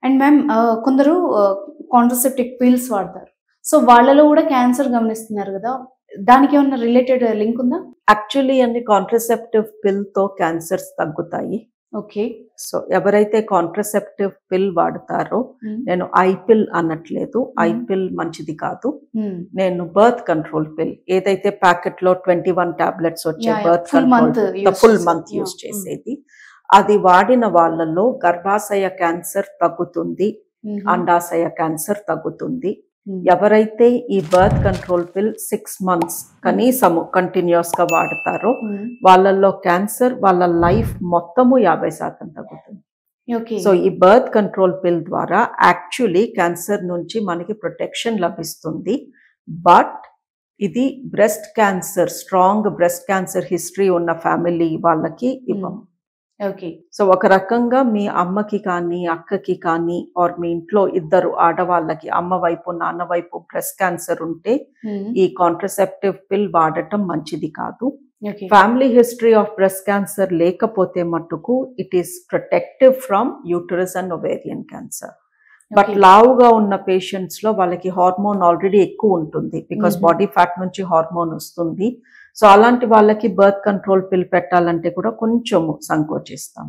And ma'am కొందరు contraceptive pills వాడతారు. So వాళ్ళలో కూడా క్యాన్సర్ గమనిస్తున్నారు కదా! దానికి ఏమన్నా రిలేటెడ్ లింక్ ఉందా? యాక్చువల్లీ అన్ని కాంట్రసెప్టివ్ పిల్‌తో క్యాన్సర్స్ తగ్గుతాయి. ఓకే. సో ఎవరైతే కాంట్రసెప్టివ్ పిల్ వాడతారో, నేను ఐపిల్ అనట్లేదు. ఐపిల్ మంచిది కాదు. నేను బర్త్ కంట్రోల్ పిల్ ఏదైతే ప్యాకెట్‌లో 21 టాబ్లెట్స్ వచ్చే birth control full month use చేసేది. అది వాడిన వాళ్ళలో గర్భాశయ క్యాన్సర్ తగ్గుతుంది. అండాశయ క్యాన్సర్ తగ్గుతుంది. ఎవరైతే ఈ బర్త్ కంట్రోల్ పిల్ 6 months కనీసము కంటిన్యూస్ గా వాడతారో వాళ్ళల్లో క్యాన్సర్ వాళ్ళ లైఫ్ మొత్తము 50% తగ్గుతుంది. సో ఈ బర్త్ కంట్రోల్ పిల్ ద్వారా యాక్చువల్లీ క్యాన్సర్ నుంచి మనకి ప్రొటెక్షన్ లభిస్తుంది. బట్ ఇది breast cancer, strong breast cancer history ఉన్న ఫ్యామిలీ వాళ్ళకి ఇవ్వము. సో ఒక రకంగా మీ అమ్మకి కానీ అక్కకి కానీ ఆర్ మీ ఇంట్లో ఇద్దరు ఆడవాళ్ళకి అమ్మ వైపు నాన్న వైపు బ్రెస్ట్ క్యాన్సర్ ఉంటే ఈ కాంట్రసెప్టివ్ పిల్ వాడటం మంచిది కాదు. Family history of breast cancer లేకపోతే మట్టుకు it is protective from uterus and ovarian cancer. But లావుగా ఉన్న పేషెంట్స్ లో వాళ్ళకి హార్మోన్ ఆల్రెడీ ఎక్కువ ఉంటుంది, బికాస్ బాడీ ఫ్యాట్ నుంచి హార్మోన్ వస్తుంది. సో అలాంటి వాళ్ళకి బర్త్ కంట్రోల్ పిల్ పెట్టాలంటే కూడా కొంచెము సంకోచిస్తాం.